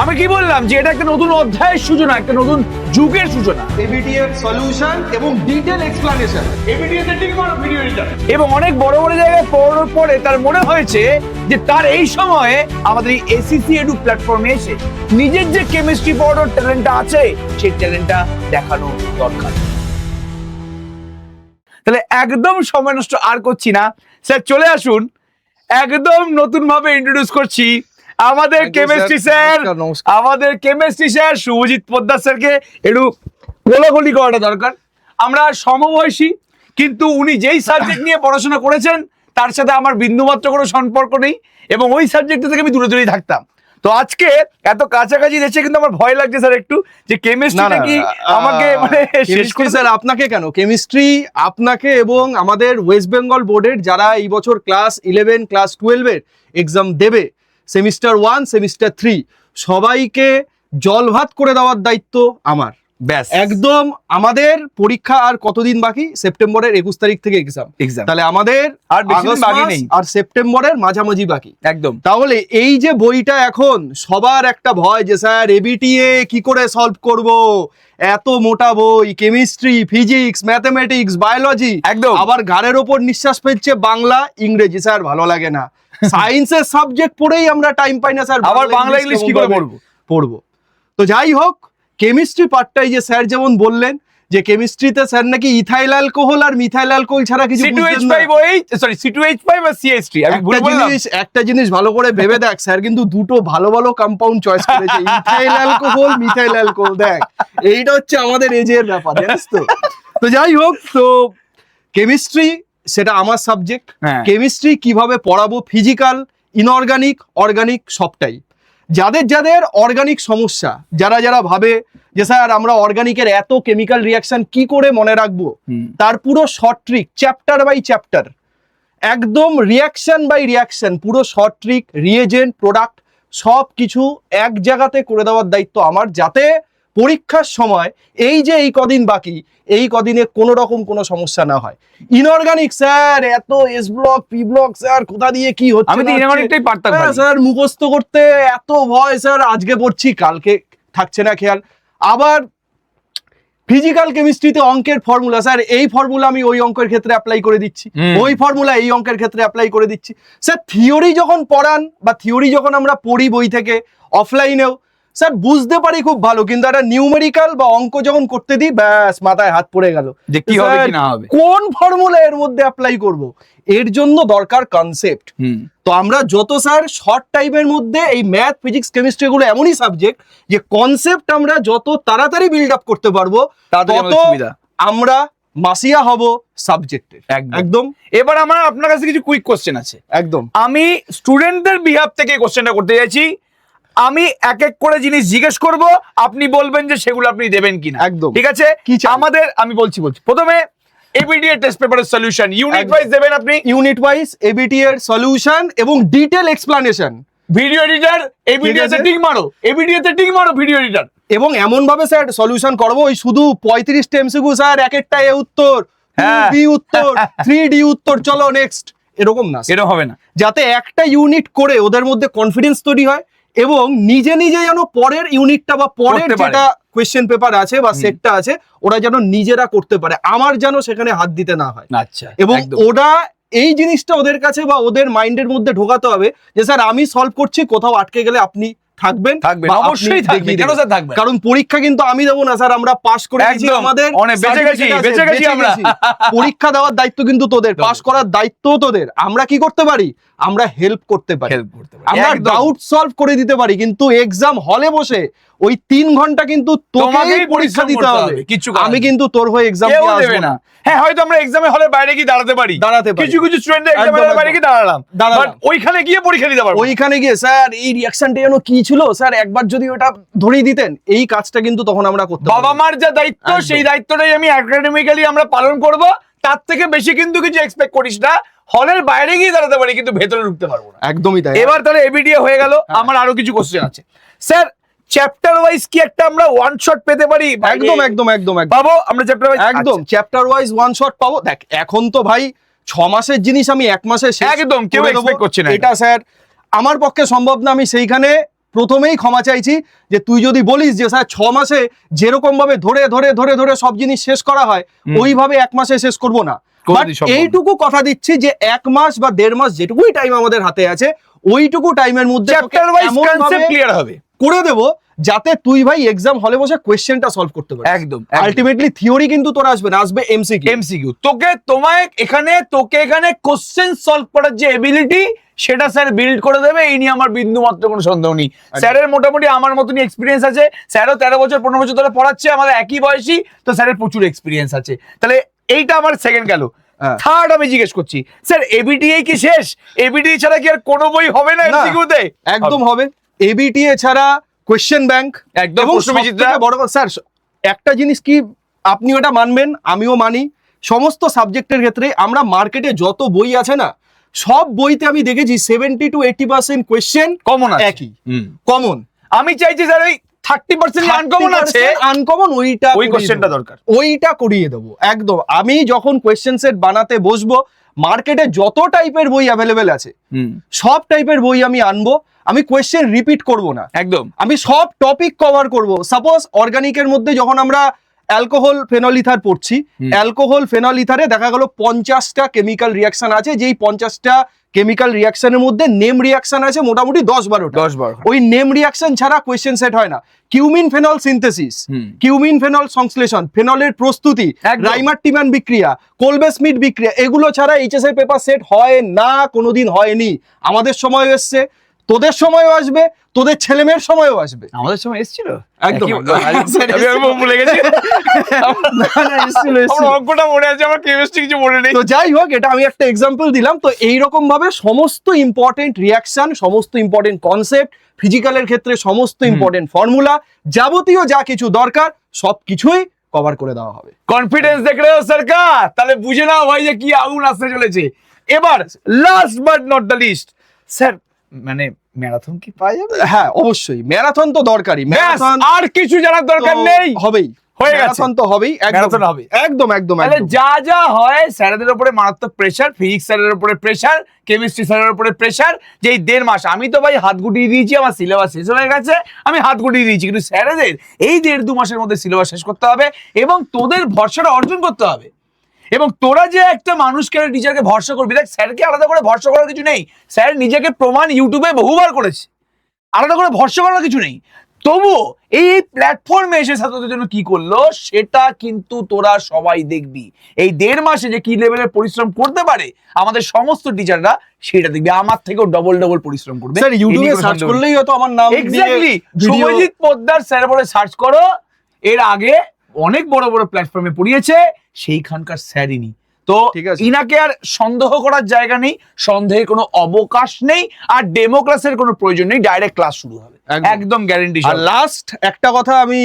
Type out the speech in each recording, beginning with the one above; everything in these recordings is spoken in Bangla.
আমি কি বললাম যে এটা একটা নতুন অধ্যায়ের সূচনা, একটা নতুন যুগের সূচনা। এবিটিএর সলিউশন এবং ডিটেল এক্সপ্লানেশন। এবিটিএতে ঠিক মারো ভিডিও এডিটর। এবং অনেক বড় বড় জায়গায় পড়ানোর পরে তার মনে হয়েছে যে তার এই সময়ে আমাদের এই এসিসি এডু প্ল্যাটফর্মে এসে নিজের যে কেমিস্ট্রি পড়ানোর ট্যালেন্টটা আছে সেই ট্যালেন্টটা দেখানো দরকার। তাহলে একদম সময় নষ্ট আর করছি না, স্যার চলে আসুন। একদম নতুন ভাবে ইন্ট্রোডিউস করছি আমাদের কেমিস্ট্রি স্যার, আমাদের কেমিস্ট্রি স্যার শুভজিৎ পোদ্দার স্যারকে একটু গোলাগুলি করাটা দরকার। আমরা সমবয়সী, কিন্তু উনি যেই সাবজেক্ট নিয়ে পড়াশোনা করেছেন তার সাথে আমার বিন্দুমাত্র কোনো সম্পর্ক নেই, এবং ওই সাবজেক্ট থেকে আমি দূরে দূরেই থাকতাম। তো আজকে এত কাছাকাছি দেখছে কিন্তু আমার ভয় লাগছে স্যার একটু, যে কেমিস্ট্রিটা কি আমাকে মানে শেষ করে। স্যার আপনাকে কেন, কেমিস্ট্রি আপনাকে এবং আমাদের ওয়েস্ট বেঙ্গল বোর্ডের যারা এই বছর ক্লাস 11 ক্লাস 12 এর এক্সাম দেবে, সেমিস্টার 1 সেমিস্টার 3 সবাইকে জল ভাত করে দেওয়ার দায়িত্ব আমার। ব্যাস একদম। আমাদের পরীক্ষা আর কতদিন বাকি? সেপ্টেম্বরের 21 তারিখ থেকে এক্সাম। তাহলে আমাদের আর বেশি দিন বাকি নেই, আর সেপ্টেম্বরের মাঝামাঝি বাকি একদম। তাহলে এই যে বইটা এখন সবার একটা ভয় যে স্যার এবিটিএ কি করে সলভ করব, এত মোটা বই, কেমিস্ট্রি, ফিজিক্স, ম্যাথমেটিক্স, বায়োলজি, একদম। আবার ঘাড়ের ওপর নিঃশ্বাস ফেলছে বাংলা ইংরেজি, স্যার ভালো লাগে না। সায়েন্সের সাবজেক্ট পড়েই আমরা টাইম পাই না স্যার, আবার বাংলা ইংলিশ কি করে পড়বো। তো যাই হোক, কেমিস্ট্রি পার্টটাই যে স্যার যেমন বললেন যে কেমিস্ট্রিতে স্যার নাকি ইথাইল অ্যালকোহল আর মিথাইল অ্যালকোহল ছাড়া কিছু বুঝতেন না। C2H5 আর CH3 আমি ভুল বললাম। একটা জিনিস ভালো করে ভেবে দেখ, স্যার কিন্তু দুটো ভালো ভালো কম্পাউন্ড চয়েস করেছে, ইথাইল অ্যালকোহল মিথাইল অ্যালকোহল। দেখ এইটা হচ্ছে আমাদের এজের ব্যাপার, জানিস তো। তো যাই হোক, তো কেমিস্ট্রি সেটা আমার সাবজেক্ট। কেমিস্ট্রি কিভাবে পড়াবো, ফিজিক্যাল, ইনঅর্গানিক, অর্গানিক সবটাই। যাদের যাদের অর্গানিক সমস্যা, যারা যারা ভাবে যে স্যার আমরা অর্গানিকের এত কেমিক্যাল রিয়াকশন কি করে মনে রাখবো, তার পুরো short trick chapter by chapter, একদম রিয়াকশন বাই রিয়াকশন, পুরো শর্ট ট্রিক, রিয়েজেন্ট, প্রোডাক্ট সব কিছু এক জায়গাতে করে দেওয়ার দায়িত্ব আমার, যাতে পরীক্ষার সময় এই যে এই কদিন বাকি, এই কদিনে কোনো রকম কোনো সমস্যা না হয়। ইনঅর্গানিক স্যার এত S block P block sir কোথা দিয়ে কি হচ্ছে, আমি তো ইনঅর্গানিকটাই পারতাম স্যার মুখস্থ করতে এত ভয় স্যার, আজকে পড়ছি কালকে থাকছে না খেয়াল। আবার ফিজিক্যাল কেমিস্ট্রিতে অঙ্কের ফর্মুলা, স্যার এই ফর্মুলা আমি ওই অঙ্কের ক্ষেত্রে অ্যাপ্লাই করে দিচ্ছি, ওই ফর্মুলা এই অঙ্কের ক্ষেত্রে অ্যাপ্লাই করে দিচ্ছি। স্যার থিওরি যখন পড়ান বা থিওরি যখন আমরা পড়ি বই থেকে, অফলাইনেও স্যার বুঝতে পারি খুব ভালো, কিন্তু একটা নিউমেরিক্যাল বা অঙ্ক যখন করতে দিই ব্যাস মাথায় হাত পড়ে গেল যে কি হবে কি না হবে, কোন ফর্মুলা এর মধ্যে অ্যাপ্লাই করব। এর জন্য দরকার কনসেপ্ট। তো আমরা যত স্যার শর্ট টাইমের মধ্যে এই ম্যাথ, ফিজিক্স, কেমিস্ট্রি গুলো এমনই সাবজেক্ট যে কনসেপ্ট আমরা যত তাড়াতাড়ি বিল্ড আপ করতে পারবো তত আমরা মাসিয়া হব সাবজেক্টে। একদম। এবার আমার আপনার কাছে কিছু কুইক কোশ্চেন আছে। একদম। আমি স্টুডেন্টদের বিহাফ থেকে কোশ্চেনটা করতে চাইছি। আমি এক এক করে জিনিস জিজ্ঞেস করব, আপনি বলবেন যে সেগুলো আপনি দেবেন কিনা। একদম। ঠিক আছে। আমাদের আমি বলছি প্রথমে এবিটিএ টেস্ট পেপারের সলিউশন ইউনিট ওয়াইজ দেবেন আপনি। ইউনিট ওয়াইজ এবিটিএ এর সলিউশন এবং detail explanation. Video editor ABTA তে টিক মারো, এবিটিএ তে টিক মারো ভিডিও এডিটর। এবং এমন ভাবে স্যার সলিউশন করব, ওই শুধু 35 টা এমসিকিউ স্যার এক একটা এ উত্তর, বি উত্তর, 3D উত্তর, চলো নেক্সট, এরকম না, এরকম হবে না। যাতে একটা ইউনিট করে ওদের মধ্যে কনফিডেন্স তৈরি হয় এবং নিজে নিজে যেন পরের ইউনিটটা বা পরের যেটা কোয়েশ্চেন পেপার আছে বা সেটটা আছে ওরা যেন নিজেরা করতে পারে, আমার যেন সেখানে হাত দিতে না হয়। আচ্ছা। এবং ওরা এই জিনিসটা ওদের কাছে বা ওদের মাইন্ডের মধ্যে ঢোকাতে হবে যে স্যার আমি সলভ করছি, কোথাও আটকে গেলে আপনি থাকবেন, অবশ্যই থাকবেন, কেন স্যার থাকবেন? কারণ পরীক্ষা কিন্তু আমি দেবো না স্যার, আমরা পাস করে গেছি, আমাদের বেঁচে গেছি আমরা। পরীক্ষা দেওয়ার দায়িত্ব কিন্তু তোদের, পাস করার দায়িত্ব তোদের। আমরা কি করতে পারি? আমরা হেল্প করতে পারি, আমরা ডাউট সলভ করে দিতে পারি, কিন্তু এক্সাম হলে বসে ওই 3 ঘন্টা কিন্তু তোকেই পরীক্ষা দিতে হবে। আমি কিন্তু তোর হয়ে এক্সাম দিয়ে আসবো না। হ্যাঁ, হয়তো আমরা এক্সামের হলে বাইরে গিয়ে দাঁড়াতে পারি, কিছু কিছু স্টুডেন্ট এক্সামের হলে বাইরে গিয়ে দাঁড়ালাম, বাট ওইখানে গিয়ে পরীক্ষা দিতে পারবো। ওইখানে গিয়ে স্যার এই রিঅ্যাকশনটা যেন কি ছিল স্যার, একবার যদি ওটা ধরিয়ে দিতেন, এই কাজটা কিন্তু তখন আমরা করতে পারবো। বাবা মার যা দায়িত্ব সেই দায়িত্বটাই আমি একাডেমিক্যালি আমরা পালন করব, তার থেকে বেশি কিন্তু কিছু এক্সপেক্ট করিস না। হলের বাইরে গিয়ে দাঁড়াতে পারি, কিন্তু ভেতরে ঢুকতে পারবো না। একদমই তাই। এবার তাহলে এবিটিএ হয়ে গেল। আমার আরো কিছু কোশ্চেন আছে স্যার। চ্যাপ্টার ওয়াইজ কি একটা আমরা ওয়ান শট পেতে পারি? একদম একদম একদম পাবো আমরা চ্যাপ্টার ওয়াইজ, একদম চ্যাপ্টার ওয়াইজ ওয়ান শট পাবো। দেখ এখন তো ভাই 6 মাসের জিনিস আমি 1 মাসে শেষ একদম কেউ এক্সপেক্ট করছে না, এটা স্যার আমার পক্ষে সম্ভব না। আমি সেইখানে প্রথমেই ক্ষমা চাইছি যে তুই যদি বলিস যে স্যার 6 মাসে যেরকম ভাবে ধরে ধরে ধরে ধরে সব জিনিস শেষ করা হয় ওইভাবে 1 মাসে শেষ করব না, বাট এইটুকু কথা দিচ্ছি যে 1 মাস বা 1.5 মাস যেটুকুই টাইম আমাদের হাতে আছে ওইটুকু টাইমের মধ্যে চ্যাপ্টার ওয়াইজ কনসেপ্ট ক্লিয়ার হবে করে দেবো যাতে তুই ভাই এক্সাম হলে বসে কোশ্চেনটা সলভ করতে পারিস। একদম আলটিমেটলি থিওরি কিন্তু তোর আসবে না, আসবে এমসিকিউ। তোকে এখানে কোশ্চেন সলভ করার যে এবিলিটি সেটা স্যার বিল্ড করে দেবে, এই নিয়ে আমার বিন্দু মাত্র কোনো সন্দেহ নেই। স্যারের মোটামুটি আমার মতনই এক্সপিরিয়েন্স আছে, স্যারও 13 বছর 15 বছর ধরে পড়াচ্ছে, আমাদের একই বয়সী, তো স্যারের প্রচুর এক্সপিরিয়েন্স আছে। তাহলে এইটা আমার সেকেন্ড গেল। থার্ড আমি জিজ্ঞেস করছি স্যার এবিটিএ কি শেষ? এবিটিএ ছাড়া কি আর কোনো বই হবে না এমসিকিউতে? একদম হবে। এবিটিএ ছাড়া কোশ্চেন ব্যাংক একদম বড় কথা স্যার একটা জিনিস কি আপনি ওটা মানবেন আমিও মানি, সমস্ত সাবজেক্টের ক্ষেত্রে আমরা মার্কেটে যত বই আছে না সব বইতে আমি দেখেছি 70 to 80% কোশ্চেন কমন একই কমন। আমি চাইছি স্যার ওই 30% আনকমন আছে, আনকমন ওই কোশ্চেনটা দরকার, ওইটা করিয়ে দেবো একদম। আমি যখন কোশ্চেন সেট বানাতে বসবো মার্কেটে যত টাইপের বই অ্যাভেলেবেল আছে সব টাইপের বই আমি আনবো, আমি কোয়েশ্চেন রিপিট করব না, একদম আমি সব টপিক কভার করব। সাপোজ অর্গানিকের মধ্যে যখন আমরা অ্যালকোহল ফেনল ইথার পড়ছি, অ্যালকোহল ফেনল ইথারে দেখা গেল 50টা কেমিক্যাল রিয়াকশন আছে, যেই 50টা কেমিক্যাল রিয়াকশনের মধ্যে নেম রিয়াকশন আছে মোটামুটি 10-12। ওই নেম রিয়াকশন ছাড়া কোয়েশ্চেন সেট হয় না। Cumin phenol synthesis, cumin phenol সংশ্লেষণ, ফেনলের প্রস্তুতি, রাইমার টিম্যান বিক্রিয়া, কোলবে স্মিথ বিক্রিয়া, এগুলো ছাড়া এইচএস এর পেপার সেট হয় না, কোনোদিন হয়নি। আমাদের সময় এসছে, তোদের সময়ও আসবে, তোদের ছেলে মেয়ের সময়ও আসবে। আমাদের সময় এসেছিল একদম ভুলে গেছি, অঙ্কটা মনে আছে আমার, কেমিস্ট্রি কিছু মনে নেই। তো যাই হোক, এটা আমি একটা এক্সাম্পল দিলাম। তো এইরকম ভাবে সমস্ত ইম্পর্টেন্ট রিয়াকশন, সমস্ত ইম্পর্টেন্ট কনসেপ্ট, ফিজিক্যালের ক্ষেত্রে সমস্ত ইম্পর্টেন্ট ফর্মুলা, যাবতীয় যা কিছু দরকার সবকিছুই কভার করে দেওয়া হবে। কনফিডেন্স দেখ রে সরকার, তাহলে বুঝে নাও ভাই যে কি আগুন আসতে চলেছে। এবার last but not the least, sir মানে ম্যারাথন কি পাওয়া যাবে? হ্যাঁ অবশ্যই, ম্যারাথন তো দরকারি, ম্যারাথন আর কিছু জানার দরকার নেই, হবেই, হয়ে গেছে, ম্যারাথন তো হবেই, ম্যারাথন হবে একদম একদম। তাহলে যা যা হয় স্যারদের উপরে মারাত্মক প্রেসার, ফিজিক্স স্যারের উপরে প্রেসার, কেমিস্ট্রি স্যারের উপরে প্রেসার, যে এই 1.5 মাস আমি তো ভাই হাত গুটিয়ে দিয়েছি, আমার সিলেবাস শেষ হয়ে গেছে, আমি হাত গুটিয়ে দিয়েছি, কিন্তু স্যারেদের এই 1.5-2 মাসের মধ্যে সিলেবাস শেষ করতে হবে এবং তোদের ভরসাটা অর্জন করতে হবে। এবং তোরা যে একটা মানুষকে টিচারকে ভরসা করবি, দেখ স্যারকে আলাদা করে ভরসা করার কিছু নেই, স্যার নিজেকে প্রমাণ ইউটিউবে বহুবার করেছে, আলাদা করে ভরসা করার কিছু নেই। তবুও এই প্ল্যাটফর্মে এসে ছাত্রদের জন্য কি করলো সেটা কিন্তু তোরা সবাই দেখবি। এই 1.5 মাসে যে কি লেভেলের পরিশ্রম করতে পারে আমাদের সমস্ত টিচাররা, সেটা দেখবি। আমার থেকেও ডবল পরিশ্রম করবে। স্যার ইউটিউবে সার্চ করলেই হয়তো আমার নাম এক্স্যাক্টলি শুভজিৎ পোদ্দার স্যার বলে সার্চ করো, এর আগে অনেক বড় বড় প্ল্যাটফর্মে পড়িয়েছে, সেইখানকার স্যারিনি। তো ইনাকে আর সন্দেহ করার জায়গা নেই, সন্দেহের কোনো অবকাশ নেই, আর ডেমো ক্লাসের কোনো প্রয়োজন নেই, ডাইরেক্ট ক্লাস শুরু হবে, একদম গ্যারান্টি। আর লাস্ট একটা কথা আমি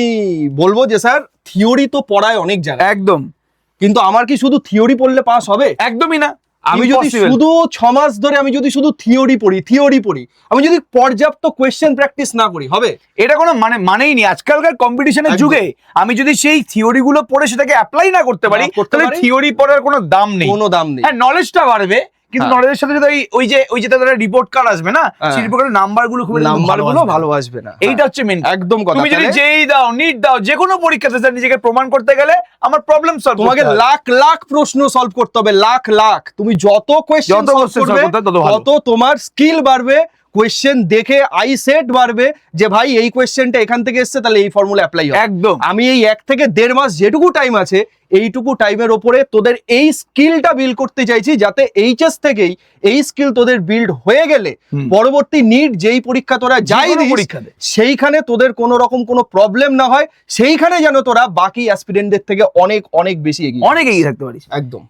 বলবো যে স্যার থিওরি তো পড়ায় অনেক জায়গায় একদম, কিন্তু আমার কি শুধু থিওরি পড়লে পাস হবে? একদমই না। আমি যদি শুধু 6 মাস ধরে আমি যদি শুধু থিওরি পড়ি, আমি যদি পর্যাপ্ত কোয়েশ্চেন প্র্যাকটিস না করি হবে? এটা কোনো মানেই নেই। আজকালকার কম্পিটিশনের যুগে আমি যদি সেই থিওরি গুলো পড়ে সেটাকে অ্যাপ্লাই না করতে পারি, তাহলে থিওরি পড়ার কোনো দাম নেই, কোনো দাম নেই। হ্যাঁ নলেজটা বাড়বে, কিন্তু নলেজের সাথে সাথে ওই যে তাদের রিপোর্ট কার্ড আসবে না, সেই রিপোর্ট কার্ডের নাম্বারগুলো ভালো আসবে না। এইটা হচ্ছে মেইন একদম কথা। তুমি যদি যেই দাও, নিট দাও, যে কোনো পরীক্ষাতে স্যার নিজেকে প্রমাণ করতে গেলে আমার প্রবলেম সলভ, তোমাকে লাখ প্রশ্ন সলভ করতে হবে, লাখ। তুমি যত কোয়েশ্চেন সলভ করবে তত তোমার স্কিল বাড়বে, কোয়েশ্চেন দেখে আই সেট বাড়বে যে ভাই এই কোয়েশ্চেনটা এখান থেকে এসেছে, তাহলে এই ফর্মুলা অ্যাপ্লাই হবে। একদম। আমি এই 1 থেকে 1.5 মাস যেটুকু টাইম আছে, এইটুকু টাইমের ওপরে তোদের এই স্কিলটা বিল্ড করতে চাইছি, যাতে এইচএস থেকেই এই স্কিল তোদের বিল্ড হয়ে গেলে পরবর্তী নিট যেই পরীক্ষা তোরা যাই পরীক্ষাতে সেইখানে তোদের কোনো রকম কোনো প্রবলেম না হয়, সেইখানে যেন তোরা বাকি অ্যাসপিরেন্টদের থেকে অনেক বেশি এগিয়ে থাকতে পারিস। একদম।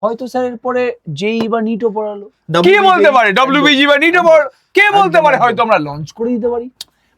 হয়তো স্যার এরপরে জেই বা নিটও পড়ালো, কে বলতে পারে, ডব্লিউবিজি বা নিটও কে বলতে পারে, হয়তো আমরা লঞ্চ করে দিতে পারি,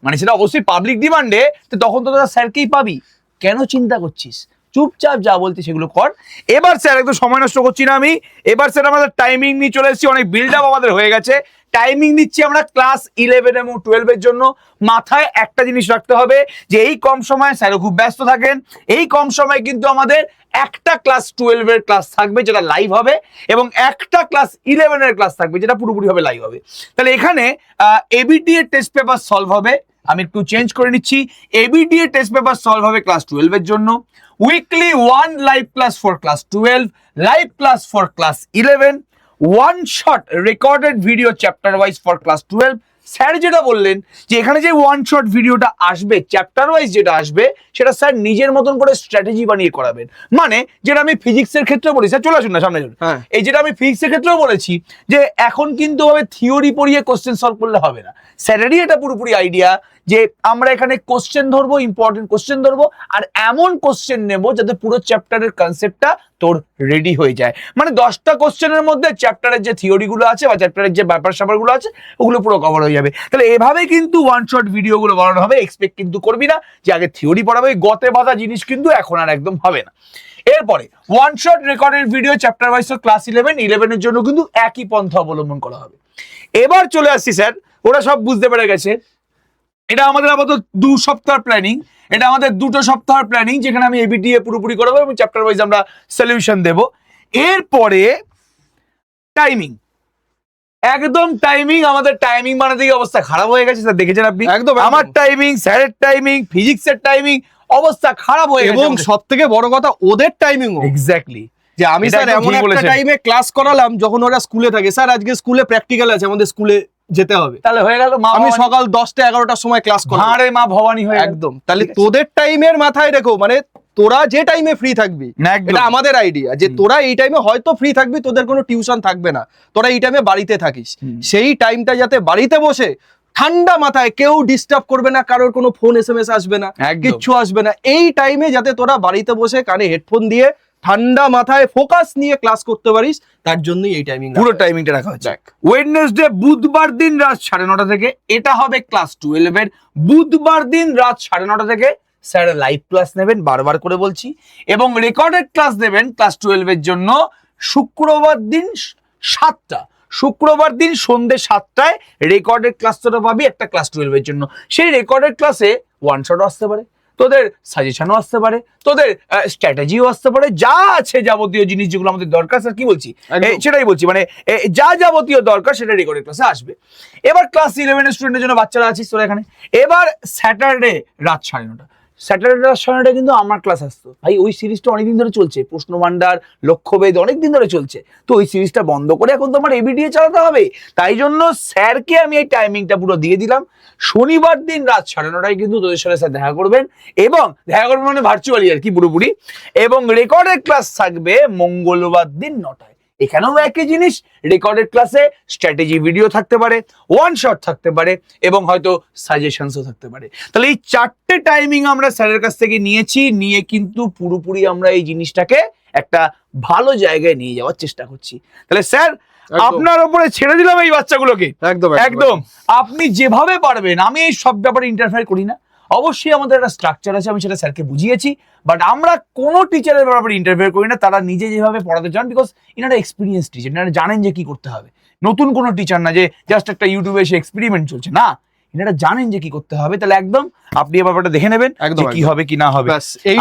মানে সেটা অবশ্যই পাবলিক ডিমান্ডে। তো তখন তো তোরা স্যারকেই পাবি, কেন চিন্তা করছিস? চুপচাপ যা বলতে সেগুলো কর। এবার স্যার একদম সময় নষ্ট করছি না আমি, এবার স্যার আমাদের টাইমিং নিয়ে চলে এসেছি, অনেক বিল্ড আপ আমাদের হয়ে গেছে, টাইমিং দিচ্ছি আমরা ক্লাস 11 এবং 12 এর জন্য। মাথায় একটা জিনিস রাখতে হবে যে এই কম সময়ে স্যারও খুব ব্যস্ত থাকেন, এই কম সময়ে কিন্তু আমাদের একটা ক্লাস 12 এর ক্লাস থাকবে যেটা লাইভ হবে, এবং একটা ক্লাস 11 এর ক্লাস থাকবে যেটা পুরোপুরি হবে লাইভ হবে। তাহলে এখানে এবিটি এর টেস্ট পেপার সলভ হবে, আমি একটু চেঞ্জ করে নিচ্ছি। এবিটি এর টেস্ট পেপার সলভ হবে ক্লাস 12 এর জন্য। Weekly 1 live class for class 12, live class for class 11, 1 shot recorded video chapter wise for class 12। Sir যেটা বললেন যে এখানে যে 1 শট ভিডিওটা আসবে চ্যাপ্টার ওয়াইজ যেটা আসবে সেটা স্যার নিজের মতন করে স্ট্র্যাটেজি বানিয়ে করাবেন। মানে যেটা আমি ফিজিক্সের ক্ষেত্রে বলি, স্যার চলে আসুন না সামনে, এই যেটা আমি ফিজিক্সের ক্ষেত্রেও বলেছি যে এখন কিন্তু ভাবে থিওরি পড়িয়ে কোশ্চেন সলভ করলে হবে না। স্যারেরই এটা পুরোপুরি আইডিয়া যে আমরা এখানে কোশ্চেন ধরবো, ইম্পর্টেন্ট কোশ্চেন ধরবো, আর এমন কোশ্চেন নেব যাতে পুরো চ্যাপ্টারের কনসেপ্টটা তোর রেডি হয়ে যায়। মানে 10টা কোশ্চেনের মধ্যে চ্যাপ্টারের যে থিওরিগুলো আছে বা চ্যাপ্টারের যে ব্যাপার স্যাপারগুলো আছে ওগুলো পুরো কভার হয়ে যাবে। তাহলে এভাবে কিন্তু 1 শট ভিডিওগুলো বানানো হবে। এক্সপেক্ট কিন্তু করবি না যে আগে থিওরি পড়াবে, গতে বাঁধা জিনিস কিন্তু এখন আর একদম হবে না। এরপরে 1 shot recorded video chapter wise class 11 এর জন্য কিন্তু একই পন্থা অবলম্বন করা হবে। এবার চলে আসছি স্যার, ওরা সব বুঝতে পেরে গেছে। এটা আমাদের আপাতত 2 সপ্তাহ প্ল্যানিং, এটা আমাদের 2টো সপ্তাহ প্ল্যানিং যেখানে আমি এবিটিএ পুরোপুরি করাবো এবং চ্যাপ্টার ওয়াইজ আমরা সলিউশন দেব। এরপরে টাইমিং, একদম টাইমিং, আমাদের টাইমিং বানাতে গিয়ে অবস্থা খারাপ হয়ে গেছে স্যার, দেখেছেন আপনি। একদম আমার টাইমিং, স্যারের টাইমিং, ফিজিক্সের টাইমিং, অবস্থা খারাপ হয়ে গেছে। এবং সবথেকে বড় কথা ওদের টাইমিংও এক্স্যাক্টলি, যে আমি স্যার এমন একটা টাইমে ক্লাস করালাম যখন ওরা স্কুলে থাকে। স্যার আজকে স্কুলে প্র্যাকটিক্যাল আছে, আমাদের স্কুলে যেতে হবে, তাহলে হয়ে গেল আমি সকাল 10টা 11টার সময় ক্লাস করি, আরে মা ভবানী হয়ে একদম। তাহলে তোদের টাইমের মাথায় রেখো, মানে তোরা যে টাইমে ফ্রি থাকবি, এটা আমাদের আইডিয়া যে তোরা এই টাইমে হয়তো ফ্রি থাকবি, তোদের কোনো টিউশন থাকবে না, তোরা এই টাইমে বাড়িতে থাকিস। সেই টাইমটা যাতে বাড়িতে বসে ঠান্ডা মাথায়, কেউ ডিস্টার্ব করবে না, কারোর কোনো ফোন SMS আসবে না, কিচ্ছু আসবে না, এই টাইমে যাতে তোরা বাড়িতে বসে কানে হেডফোন দিয়ে ঠান্ডা মাথায় ফোকাস নিয়ে ক্লাস করতে পারিস, তার জন্যই এই টাইমিং, পুরো টাইমিংটা রাখা হচ্ছে। ওয়েডনেসডে বুধবার দিন রাত 9:30 থেকে এটা হবে ক্লাস 12 এর। বুধবার দিন রাত 9:30 থেকে স্যার লাইভ ক্লাস নেবেন, বারবার করে বলছি, এবং রেকর্ডেড ক্লাস দেবেন ক্লাস 12 এর জন্য শুক্রবার দিন 7টা, শুক্রবার দিন সন্ধ্যে 7টায় রেকর্ডেড ক্লাস তোরা পাবি একটা ক্লাস 12 এর জন্য। সেই রেকর্ডেড ক্লাসে 1 শট আসতে পারে, তোদের সাজেশনও আসতে পারে, তোদের স্ট্র্যাটেজিও আসতে পারে, যা আছে যাবতীয় জিনিস যেগুলো আমাদের দরকার, স্যার কি বলছি সেটাই বলছি, মানে যা যাবতীয় দরকার সেটা রেকর্ডেড ক্লাসে আসবে। এবার ক্লাস 11 স্টুডেন্টের জন্য বাচ্চারা আছিস তোরা এখানে। এবার স্যাটারডে রাত 9:30, স্যাটারডে রাত 9:30 কিন্তু আমার ক্লাস আসতো ভাই। ওই সিরিজটা অনেকদিন ধরে চলছে, প্রশ্ন ভান্ডার, লক্ষ্যভেদ অনেকদিন ধরে চলছে, তো ওই সিরিজটা বন্ধ করে এখন তো আমার এবিডিএ চালাতে হবে। তাই জন্য স্যারকে আমি এই টাইমিংটা পুরো দিয়ে দিলাম। শনিবার দিন রাত 9:30টায় কিন্তু তোদের সাথে স্যার দেখা করবেন, এবং দেখা করবেন মানে ভার্চুয়ালি আর কি পুরোপুরি, এবং রেকর্ডেড ক্লাস থাকবে মঙ্গলবার দিন 9টায়। এখানেও একই জিনিস, রেকর্ডেড ক্লাসে স্ট্র্যাটেজি ভিডিও থাকতে পারে, 1 শট থাকতে পারে, এবং হয়তো সাজেশনসও থাকতে পারে। তাহলে এই 4টে টাইমিং আমরা স্যারের কাছ থেকে নিয়েছি, নিয়ে কিন্তু পুরোপুরি আমরা এই জিনিসটাকে একটা ভালো জায়গায় নিয়ে যাওয়ার চেষ্টা করছি। তাহলে স্যার আপনার উপরে ছেড়ে দিলাম এই বাচ্চাগুলোকে, একদম একদম আপনি যেভাবে পারবেন। আমি এই সব ব্যাপারে ইন্টারফেয়ার করি না, অবশ্যই আমাদের একটা স্ট্রাকচার আছে, আমি সেটা স্যারকে বুঝিয়েছি, বাট আমরা কোনো টিচারের ব্যাপারে ইন্টারফেয়ার করি না। তারা নিজে যেভাবে পড়াতে চান, বিকজ ইনারা এক্সপিরিয়েন্স টিচার, ইনারা জানেন যে কি করতে হবে। নতুন কোনো টিচার না যে জাস্ট একটা ইউটিউবে এসে এক্সপেরিমেন্ট চলছে, না, এনারা জানেন যে কি করতে হবে। তাহলে একদম আপনি এই ব্যাপারটা দেখে নেবেন কি হবে কি না হবে।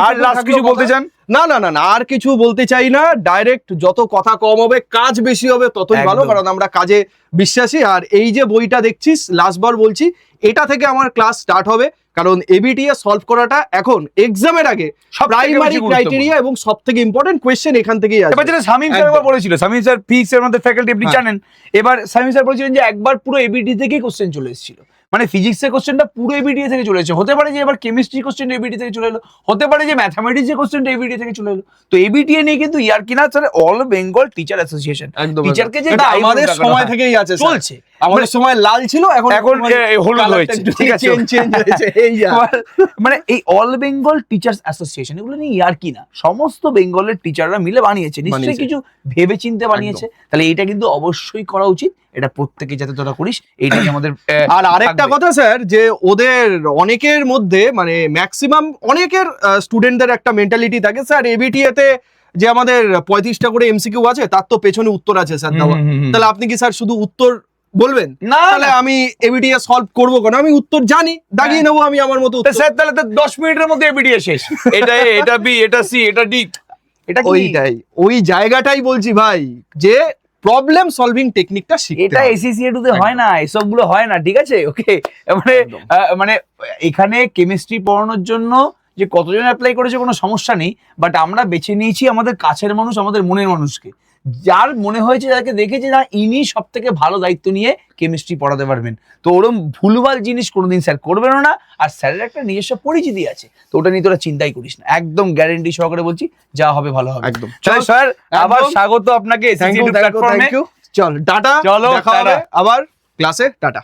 আর লাস্ট কিছু বলতে চান? না না না না, আর কিছু বলতে চাই না। ডাইরেক্ট যত কথা কম হবে, কাজ বেশি হবে, ততই ভালো, কারণ আমরা কাজে বিশ্বাসী। আর এই যে বইটা দেখছিস, লাস্টবার বলছি, এটা থেকে আমার ক্লাস স্টার্ট হবে, কারণ এবিটিএ সলভ করাটা এখন এক্সামের আগে প্রাইমারি ক্রাইটেরিয়া এবং সবথেকে ইম্পর্টেন্ট কোশ্চেন এখান থেকেই আসবে। এবার যেটা শামীম স্যার বলেছিল, শামীম স্যার ফিজিক্স এর মধ্যে ফ্যাকাল্টি আপনি জানেন, এবার শামীম স্যার বলেছিলেন যে একবার পুরো এবিটি থেকেই কোশ্চেন চলে এসেছিল, মানে ফিজিক্সের কোশ্চেনটা পুরো এবিটিএ থেকে চলে এসেছে। হতে পারে যে এবার কেমিস্ট্রি কোশ্চেন এবিটি থেকে চলে এলো, হতে পারে যে ম্যাথমেটিক্স এর কোশ্চেনটা এবিটি থেকে চলে এলো। তো এবিটিএ নিয়ে কিন্তু ইয়ার কিনা sir all Bengal teacher association, টিচারকে যে আমাদের সময় থেকেই আছে, চলছে। আমাদের সময় লাল ছিল, এখন হলুদ হয়েছে, ঠিক আছে, চেঞ্জ হয়েছে। মানে এই অল বেঙ্গল টিচার্স অ্যাসোসিয়েশন, এগুলো নিয়ে ইয়ার কিনা সমস্ত বেঙ্গলের টিচাররা মিলে বানিয়েছে, নিশ্চয়ই কিছু ভেবে চিন্তে বানিয়েছে। তাহলে এটা কিন্তু অবশ্যই করা উচিত, এটা প্রত্যেকে যাতে তোরা করিস, এইটাই আমাদের। আর আরেকটা কথা স্যার, যে ওদের অনেকের মধ্যে, মানে ম্যাক্সিমাম অনেকের স্টুডেন্টদের একটা মেন্টালিটি থাকে, স্যার এবিটিএ তে যে আমাদের 35টা করে এমসিকিউ আছে, তার তো পেছনে উত্তর আছে স্যার দেওয়া, তাহলে আপনি কি স্যার শুধু উত্তর বলবেন না তাহলে আমি এবিটিএস সলভ করবো কেন, আমি উত্তর জানি, দাগিয়ে নেবো আমি আমার মতো উত্তর। স্যার তাহলে তো 10 মিনিটের মধ্যে এবিডিএ শেষ, এটা এ, এটা বি, এটা সি, এটা ডি, এটা কি? ওইটাই, ওই জায়গাটাই বলছি ভাই, যে প্রবলেম সলভিং টেকনিকটা শিখতে এটা হবে। এসিসিএ2 তে হয় না, এসবগুলো হয় না, ঠিক আছে? ওকে, মানে একদম। মানে এখানে কেমিস্ট্রি পড়ানোর জন্য যে কতজন অ্যাপ্লাই করেছে কোনো সমস্যা নেই, বাট আমরা বেছে নিয়েছি আমাদের কাছের মানুষ, আমাদের মনের মানুষকে, যার মনে হয়েছে, যাকে দেখেছে না ইনি সব থেকে ভালো দায়িত্ব নিয়ে কেমিস্ট্রি পড়াতে পারবেন। তো ওরম ভুলভাল জিনিস কোনোদিন স্যার করবেনও না, আর স্যারের একটা নিজস্ব পরিচিতি আছে, তো ওটা নিয়ে তোরা চিন্তাই করিস না, একদম গ্যারেন্টি সহকারে বলছি যা হবে ভালো হবে। একদম। তাহলে স্যার আবার একদম। স্বাগত আপনাকে থ্যাংক ইউ, প্ল্যাটফর্মে। Thank you. চল টাটা, চলো, দেখা হবে টাটা। আবার ক্লাসে, টাটা।